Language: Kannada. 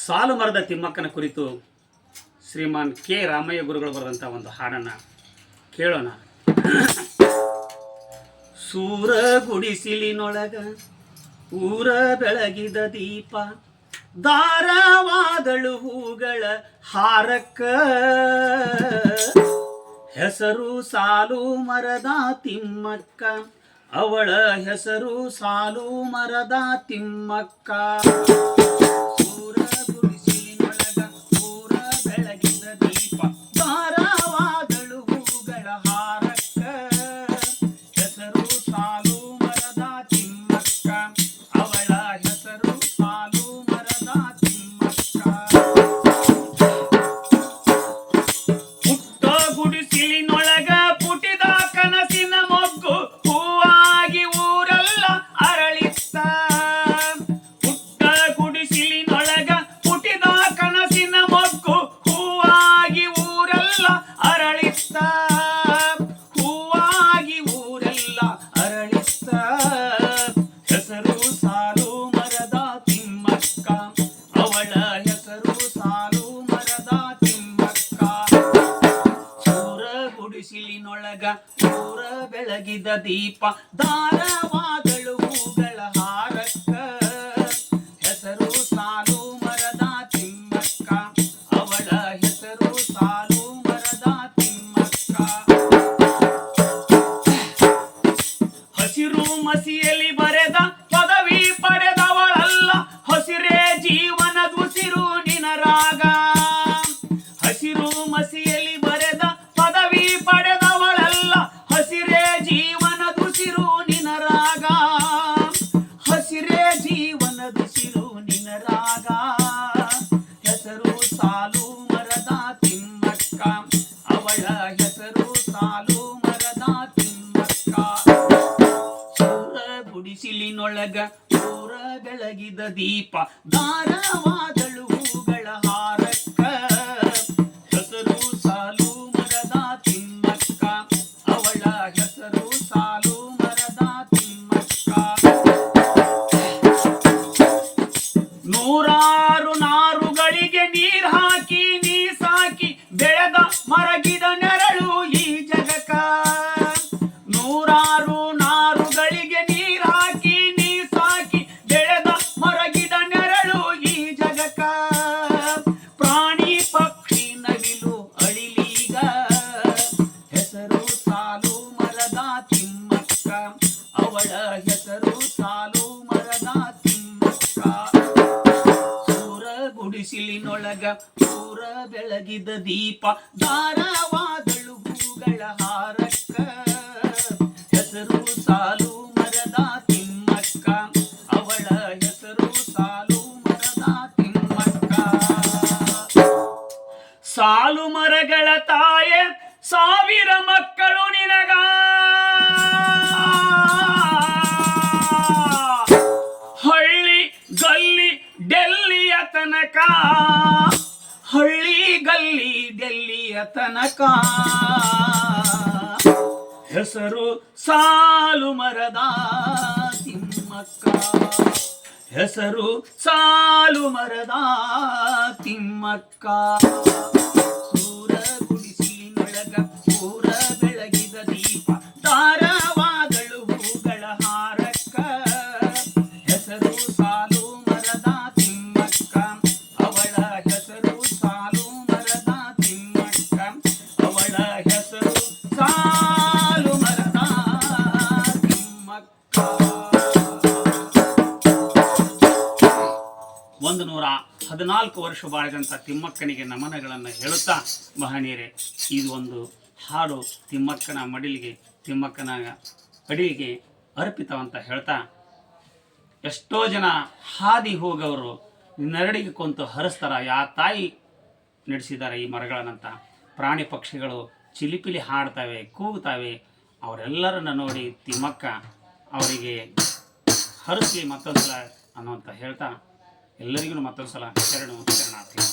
ಸಾಲು ಮರದ ತಿಮ್ಮಕ್ಕನ ಕುರಿತು ಶ್ರೀಮಾನ್ ಕೆ ರಾಮಯ್ಯ ಗುರುಗಳು ಬರೆದಂಥ ಒಂದು ಹಾಡನ್ನು ಕೇಳೋಣ. ಸೂರ ಗುಡಿಸಿಲಿನೊಳಗ ಊರ ಬೆಳಗಿದ ದೀಪ, ದಾರವಾದಳು ಹೂಗಳ ಹಾರಕ್ಕ, ಹೆಸರು ಸಾಲು ಮರದ ತಿಮ್ಮಕ್ಕ, ಅವಳ ಹೆಸರು ಸಾಲು ಮರದ ತಿಮ್ಮಕ್ಕ. ಸೂರ ಗುಡಿಸಿಲಿನೊಳಗ ಊರ ಬೆಳಗಿದ ದೀಪ, ದಾರವಾದಳು ಹೂಗಳ ಹಾರಕ್ಕ, ಹೆಸರು ಸಾಲು ಮರದ ತಿಮ್ಮಕ್ಕ, ಅವಳ ಹೆಸರು ಸಾಲು ಮರದ ತಿಮ್ಮಕ್ಕ. ಪುಟ್ಟ ಗುಡಿಸಿಲಿನೊಳಗ ಪುಟಿದ ಕನಸಿನ ಮೊಗ್ಗು ಹೂವಾಗಿ ಊರೆಲ್ಲ ಅರಳಿತ್ತ. ಪುಟ್ಟ ಗುಡಿಸಿಲಿನೊಳಗ ಪುಟಿದ ಕನಸಿನ ಮೊಗ್ಗು ಹೂವಾಗಿ ಊರೆಲ್ಲ ಅರಳಿತ್ತ, ಹೂವಾಗಿ ಊರೆಲ್ಲ ಅರಳಿತ್ತ. ಹೆಸರು ಸಾಲು ಮರದ ತಿಮ್ಮಕ್ಕ, ಅವಳ ಹೆಸರು ಸಾಲು ಮರದ ತಿಮ್ಮಕ್ಕ. ಸೂರ ಗುಡಿಸಿಲಿನೊಳಗ ಊರ ಬೆಳಗಿದ ದೀಪ, ದಾರವಾದಳು ಹೂಗಳ ಹಾರಕ್ಕ, ಹೆಸರು ಸಾಲು ಮರದ ತಿಮ್ಮಕ್ಕ, ಅವಳ ಹೆಸರು ಸಾಲು ಮರದ ತಿಮ್ಮಕ್ಕ. ಹಸಿರು ಮಸಿಯಲ್ಲಿ ಬರೆದ ಪದವಿ ಪಡೆದವಳಲ್ಲ, ಹಸಿರೇ ಜೀವನದುಸಿರು ನಿನರಾಗ. ಹಸಿರು ಮಸಿಯಲ್ಲಿ ಬರೆದ ಪದವಿ ಪಡೆದವಳಲ್ಲ, ಹಸಿರೇ ಜೀವನದುಸಿರು ನಿನರಾಗ, ಹಸಿರೇ ಜೀವನದುಸಿರು ನಿನರಾಗ. ಹೆಸರು ಸಾಲು ಮರದ ತಿಮ್ಮಕ್ಕ, ಅವಳ ಹೆಸರು ಸಾಲು ಮರದ ತಿಮ್ಮಕ್ಕ. ಸೂರ ಗುಡಿಸಿಲಿನೊಳಗ ಊರ ಬೆಳಗಿದ ದೀಪ, ದಾರವಾದಳು ಹೂಗಳ ಹಾರಕ್ಕ, ಹೆಸರು ಸಾಲು ಮರದ ತಿಮ್ಮಕ್ಕ, ಅವಳ ಹೆಸರು ಸಾಲು ಮರದ ತಿಮ್ಮಕ್ಕ. ನೂರಾರು ನಾರುಗಳಿಗೆ ನೀರ್ ಹಾಕಿ ನೀ ಸಾಕಿ ಬೆಳೆದ ಮರಗಿದ ನೆರಳು ಈ ಜಗಕ್ಕ. ನೂರಾರು ನಾರುಗಳಿಗೆ ನೀರ್ ಹಾಕಿ ನೀ ಸಾಕಿ ಬೆಳೆದ ಮರಗಿದ ನೆರಳು ಈ ಜಗಕ್ಕ. ಪ್ರಾಣಿ ಪಕ್ಷಿ ನವಿಲು ಅಳಿಲೀಗ, ಹೆಸರು ಸಾಲು ಮರದ ತಿಮ್ಮಕ್ಕ, ಅವಳ ಹೆಸರು ಸಾಲು ಮರದ ತಿಮ್ಮಕ್ಕ. ಸೂರ ಗುಡಿಸಿಲಿನೊಳಗ ಊರ ಬೆಳಗಿದ ದೀಪ, ದಾರವಾದಳು ಹೂಗಳ ಹಾರಕ್ಕ, ಹೆಸರು ಸಾಲು ಮರದ ತಿಮ್ಮಕ್ಕ, ಅವಳ ಹೆಸರು ಸಾಲು ಮರದ ತಿಮ್ಮಕ್ಕ. ಸಾಲು ಮರಗಳ ತಾಯೆ ಸಾವಿರ ಮಕ್ಕಳು ನಿನಗ, ಹಳ್ಳಿ ಗಲ್ಲಿ ಡೆಲ್ಲಿಯ ತನಕ, ಹಳ್ಳಿ ಗಲ್ಲಿ ಡೆಲ್ಲಿಯ ತನಕ. ಹೆಸರು ಸಾಲು ಮರದ ತಿಮ್ಮಕ್ಕ, ಹೆಸರು ಸಾಲು ಮರದ ತಿಮ್ಮಕ್ಕ. ಸೂರ ಗುಡಿಸಿಲಿನೊಳಗ ಊರ ಬೆಳಗಿದ ದೀಪ, ದಾರವಾದಳು ಹೂಗಳ ಹಾರಕ್ಕ, ಹೆಸರು ಸಾಲು ಮರದ ತಿಮ್ಮಕ್ಕ, ಅವಳ ಹೆಸರು ಸಾಲು ಮರದ ತಿಮ್ಮಕ್ಕ, ಅವಳ ಹೆಸರು ಸಾಲು ಮರದ ತಿಮ್ಮಕ್ಕ. 114 ವರ್ಷ ಬಾಳಿದಂಥ ತಿಮ್ಮಕ್ಕನಿಗೆ ನಮನಗಳನ್ನು ಹೇಳುತ್ತಾ, ಮಹನೀಯರೇ, ಇದು ಒಂದು ಹಾಡು ತಿಮ್ಮಕ್ಕನ ಮಡಿಲಿಗೆ ತಿಮ್ಮಕ್ಕನ ಅಡಿಗೆ ಅರ್ಪಿತವಂತ ಹೇಳ್ತಾ, ಎಷ್ಟೋ ಜನ ಹಾದಿ ಹೋಗವರು ನರಡಿಗೆ ಕೊಂತು ಹರಿಸ್ತಾರ, ಯಾ ತಾಯಿ ನಡೆಸಿದ್ದಾರೆ ಈ ಮರಗಳನ್ನಂತ. ಪ್ರಾಣಿ ಪಕ್ಷಿಗಳು ಚಿಲಿಪಿಲಿ ಹಾಡ್ತವೆ, ಕೂಗ್ತವೆ. ಅವರೆಲ್ಲರನ್ನ ನೋಡಿ ತಿಮ್ಮಕ್ಕ ಅವರಿಗೆ ಹರಿಸ್ಲಿ ಮತ್ತೊಂದು ಸಲ ಅನ್ನೋಂತ ಹೇಳ್ತಾ, ಎಲ್ಲರಿಗೂ ಮತ್ತೊಂದು ಸಲ ಶರಣಾರ್ಥಿ.